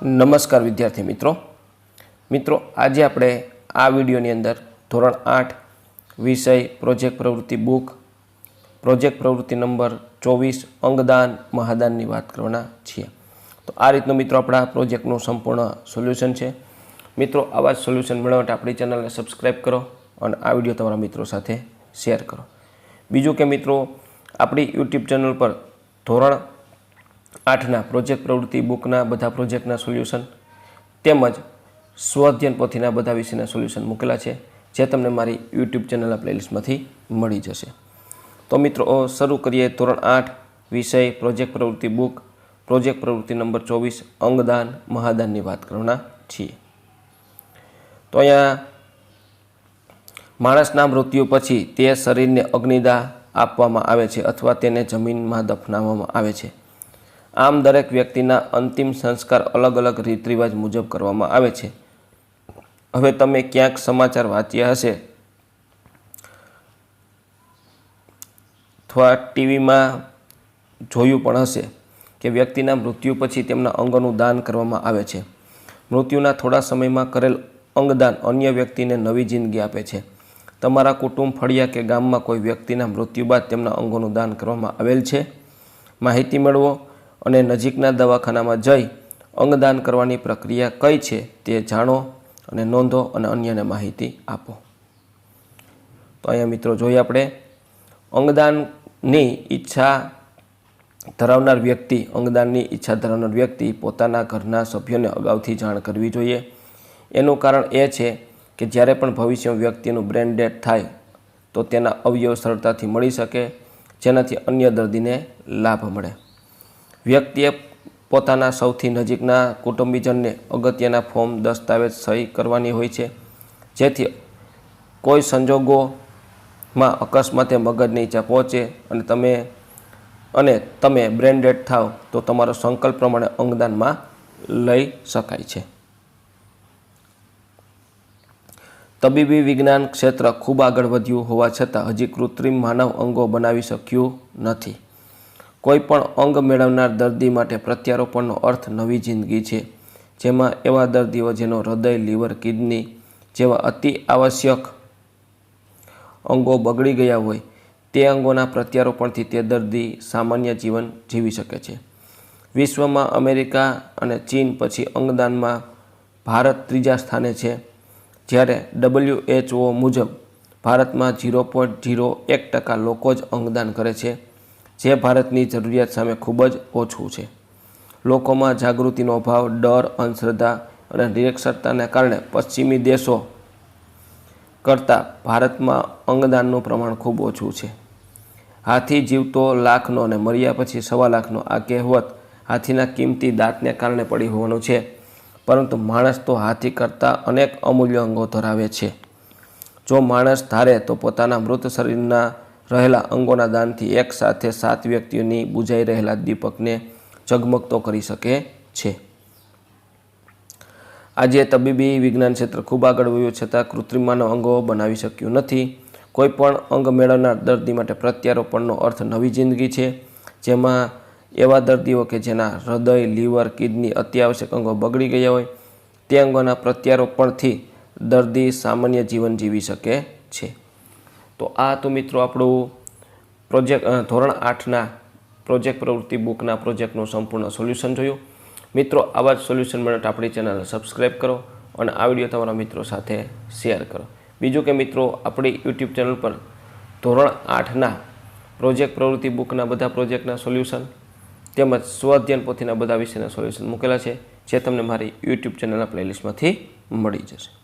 નમસ્કાર વિદ્યાર્થી મિત્રો આજે આપણે આ વિડીયોની અંદર ધોરણ 8 વિષય પ્રોજેક્ટ પ્રવૃત્તિ બુક પ્રોજેક્ટ પ્રવૃત્તિ નંબર 24 અંગદાન મહાદાનની વાત કરવાના છીએ। તો આ રીતનું મિત્રો આપણા પ્રોજેક્ટનું સંપૂર્ણ સોલ્યુશન છે। મિત્રો આવા જ સોલ્યુશન મેળવવા માટે આપણી ચેનલને સબસ્ક્રાઈબ કરો અને આ વિડીયો તમારા મિત્રો સાથે શેર કરો। બીજું કે મિત્રો આપણી યુટ્યુબ ચેનલ પર ધોરણ 8ના પ્રોજેક્ટ પ્રવૃત્તિ બુકના બધા પ્રોજેક્ટના સોલ્યુશન તેમજ સ્વઅધ્યયન પોથીના બધા વિષયના સોલ્યુશન મૂકેલા છે, જે તમને મારી યુટ્યુબ ચેનલના પ્લેલિસ્ટમાંથી મળી જશે। તો મિત્રો શરૂ કરીએ ધોરણ 8 વિષય પ્રોજેક્ટ પ્રવૃત્તિ બુક પ્રોજેક્ટ પ્રવૃત્તિ નંબર 24 અંગદાન મહાદાનની વાત કરવાના છીએ। તો અહીંયા માણસના મૃત્યુ પછી તે શરીરને અગ્નિદાહ આપવામાં આવે છે અથવા તેને જમીનમાં દફનાવવામાં આવે છે। આમ દરેક વ્યક્તિના અંતિમ સંસ્કાર અલગ અલગ રીત રિવાજ મુજબ કરવામાં આવે છે। હવે તમે ક્યાંક સમાચાર વાંચ્યા હશે અથવા ટીવીમાં જોયું પણ હશે કે વ્યક્તિના મૃત્યુ પછી તેમના અંગોનું દાન કરવામાં આવે છે। મૃત્યુના થોડા સમયમાં કરેલ અંગદાન અન્ય વ્યક્તિને નવી જિંદગી આપે છે। તમારા કુટુંબ ફળિયા કે ગામમાં કોઈ વ્યક્તિના મૃત્યુ બાદ તેમના અંગોનું દાન કરવામાં આવેલ છે? માહિતી મેળવો અને નજીકના દવાખાનામાં જઈ અંગદાન કરવાની પ્રક્રિયા કઈ છે તે જાણો અને નોંધો અને અન્યને માહિતી આપો। તો અહીંયા મિત્રો જોઈએ આપણે અંગદાનની ઈચ્છા ધરાવનાર વ્યક્તિ પોતાના ઘરના સભ્યોને અગાઉથી જાણ કરવી જોઈએ। એનું કારણ એ છે કે જ્યારે પણ ભવિષ્યમાં વ્યક્તિનું બ્રેન ડેડ થાય તો તેના અવયવ સરળતાથી મળી શકે, જેનાથી અન્ય દર્દીને લાભ મળે। વ્યક્તિએ પોતાના સૌથી નજીકના કુટુંબીજનને અગત્યના ફોર્મ દસ્તાવેજ સહી કરવાની હોય છે, જેથી કોઈ સંજોગોમાં અકસ્માતે મગજને ઈજા પહોંચે અને તમે બ્રેન ડેડ થાવ તો તમારો સંકલ્પ પ્રમાણે અંગદાનમાં લઈ શકાય છે। તબીબી વિજ્ઞાન ક્ષેત્ર ખૂબ આગળ વધ્યું હોવા છતાં હજી કૃત્રિમ માનવ અંગો બનાવી શક્યું નથી। કોઈ પણ અંગ મેળવનાર દર્દી માટે પ્રત્યારોપણનો અર્થ નવી જિંદગી છે, જેમાં એવા દર્દીઓ જેનો હૃદય, લીવર, કિડની જેવા અતિ આવશ્યક અંગો બગડી ગયા હોય તે અંગોના પ્રત્યારોપણથી તે દર્દી સામાન્ય જીવન જીવી શકે છે। વિશ્વમાં અમેરિકા અને ચીન પછી અંગદાનમાં ભારત ત્રીજા સ્થાને છે, જ્યારે WHO મુજબ ભારતમાં 0.01% લોકો જ અંગદાન કરે છે, જે ભારતની જરૂરિયાત સામે ખૂબ જ ઓછું છે। લોકોમાં જાગૃતિનો અભાવ, ડર, અંધશ્રદ્ધા અને નિરક્ષરતાને કારણે પશ્ચિમી દેશો કરતાં ભારતમાં અંગદાનનું પ્રમાણ ખૂબ ઓછું છે। હાથી જીવતો લાખનો અને મર્યા પછી 1.25 લાખનો આ કહેવત હાથીના કિંમતી દાંતને કારણે પડી હોવાનું છે, પરંતુ માણસ તો હાથી કરતાં અનેક અમૂલ્ય અંગો ધરાવે છે। જો માણસ ધારે તો પોતાના મૃત શરીરના રહેલા અંગોના દાનથી એક સાથે 7 વ્યક્તિઓની બુઝાઈ રહેલા દીપકને ઝગમગતો કરી શકે છે। આજે તબીબી વિજ્ઞાન ક્ષેત્ર ખૂબ આગળ વધ્યું છતાં કૃત્રિમ માનવ અંગો બનાવી શક્યું નથી। કોઈ પણ અંગ મેળવનાર દર્દી માટે પ્રત્યારોપણનો અર્થ નવી જિંદગી છે, જેમાં એવા દર્દીઓ કે જેના હૃદય, લીવર, કિડની અત્યાવશ્યક અંગો બગડી ગયા હોય તે અંગોના પ્રત્યારોપણથી દર્દી સામાન્ય જીવન જીવી શકે છે। તો આ તો મિત્રો આપણું ધોરણ 8ના પ્રોજેક્ટ પ્રવૃત્તિ બુકના પ્રોજેક્ટનું સંપૂર્ણ સોલ્યુશન જોયું। મિત્રો આવા જ સોલ્યુશન માટે આપણી ચેનલને સબસ્ક્રાઈબ કરો અને આ વિડીયો તમારા મિત્રો સાથે શેર કરો। બીજું કે મિત્રો આપણી યુટ્યુબ ચેનલ પર ધોરણ 8ના પ્રોજેક્ટ પ્રવૃત્તિ બુકના બધા પ્રોજેક્ટના સોલ્યુશન તેમજ સ્વઅધ્યયન પોથીના બધા વિષયના સોલ્યુશન મૂકેલા છે, જે તમને મારી યુટ્યુબ ચેનલના પ્લેલિસ્ટમાંથી મળી જશે।